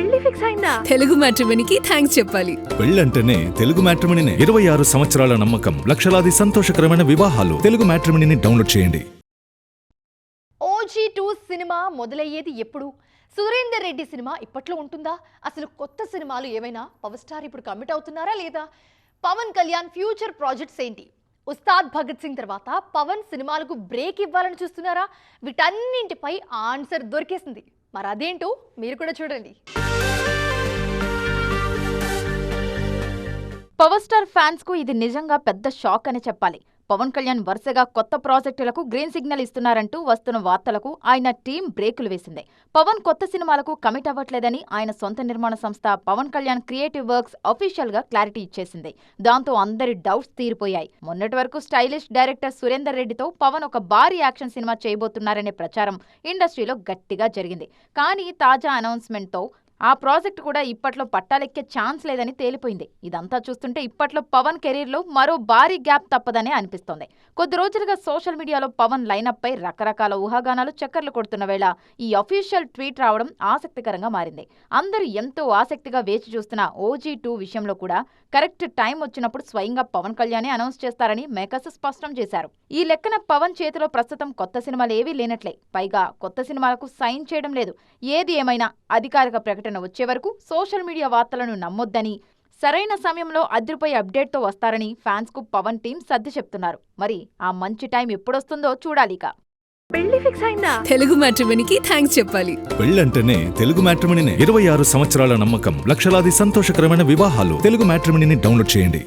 పెళ్లి ఫిక్స్ అయిందా? తెలుగు మ్యాట్రిమోనీకి థ్యాంక్స్ చెప్పాలి. పెళ్ళంటేనే తెలుగు మ్యాట్రిమోనీనే. 26 సంవత్సరాల నమ్మకం, లక్షలాది సంతోషకరమైన వివాహాలు. తెలుగు మ్యాట్రిమోనీని డౌన్లోడ్ చేయండి. OG2 సినిమా మొదలయ్యేది ఎప్పుడు? సురేందర్ రెడ్డి సినిమా ఇప్పట్లో ఉంటుందా? అసలు కొత్త సినిమాలు ఏమైనా పవర్ స్టార్ ఇప్పుడు కమిట్ అవుతున్నారా లేదా? పవన్ కళ్యాణ్ ఫ్యూచర్ ప్రాజెక్ట్స్ ఏంటి? ఉస్తాద్ భగత్ సింగ్ తర్వాత పవన్ సినిమాలకు బ్రేక్ ఇవ్వాలని చూస్తున్నారా? వీటన్నింటిపై ఆన్సర్ దొరికేసింది. మరి అదేంటో మీరు కూడా చూడండి. పవర్ స్టార్ ఫ్యాన్స్ కు ఇది నిజంగా పెద్ద షాక్ అని చెప్పాలి. పవన్ కళ్యాణ్ వరుసగా కొత్త ప్రాజెక్టులకు గ్రీన్ సిగ్నల్ ఇస్తున్నారంటూ వస్తున్న వార్తలకు ఆయన టీం బ్రేకులు వేసింది. పవన్ కొత్త సినిమాలకు కమిట్ అవ్వట్లేదని ఆయన సొంత నిర్మాణ సంస్థ Pawan Kalyan creative works official గా క్లారిటీ ఇచ్చేసింది. దాంతో అందరి డౌట్స్ తీరిపోయాయి. మొన్నటి వరకు స్టైలిష్ డైరెక్టర్ సురేందర్ రెడ్డితో పవన్ ఒక భారీ యాక్షన్ సినిమా చేయబోతున్నారనే ప్రచారం ఇండస్ట్రీలో గట్టిగా జరిగింది. కానీ తాజా అనౌన్స్మెంట్ తో ఆ ప్రాజెక్ట్ కూడా ఇప్పట్లో పట్టాలెక్కే ఛాన్స్ లేదని తేలిపోయింది. ఇదంతా చూస్తుంటే ఇప్పట్లో పవన్ కెరీర్లో మరో భారీ గ్యాప్ తప్పదనే అనిపిస్తోంది. కొద్ది రోజులుగా సోషల్ మీడియాలో పవన్ లైనప్ పై రకరకాల ఊహాగానాలు చక్కర్లు కొడుతున్న వేళ ఈ అఫీషియల్ ట్వీట్ రావడం ఆసక్తికరంగా మారింది. అందరూ ఎంతో ఆసక్తిగా వేచి చూస్తున్న OG2 విషయంలో కూడా కరెక్ట్ టైం వచ్చినప్పుడు స్వయంగా పవన్ కళ్యాణే అనౌన్స్ చేస్తారని మేకర్స్ స్పష్టం చేశారు. ఈ లెక్కన పవన్ చేతిలో ప్రస్తుతం కొత్త సినిమాలు ఏవీ లేనట్లే. పైగా కొత్త సినిమాలకు సైన్ చేయడం లేదు. ఏది ఏమైనా అధికారిక ప్రకటన వచ్చే వరకు సోషల్ మీడియా వార్తలను నమ్మొద్దని, సరైన సమయంలో అదిరిపోయే అప్డేట్తో వస్తారని ఫ్యాన్స్ కు పవన్ టీం సర్ది చెప్తున్నారు. మరి ఆ మంచి టైం ఎప్పుడొస్తుందో చూడాలిక. పెళ్లి ఫిక్స్ అయిందా? తెలుగు మ్యాట్రిమోనీకి థ్యాంక్స్ చెప్పాలి. పెళ్ళంటేనే తెలుగు మ్యాట్రిమోనీనే. 26 సంవత్సరాల నమ్మకం, లక్షలాది సంతోషకరమైన వివాహాలు. తెలుగు మ్యాట్రిమోనీని డౌన్లోడ్ చేయండి.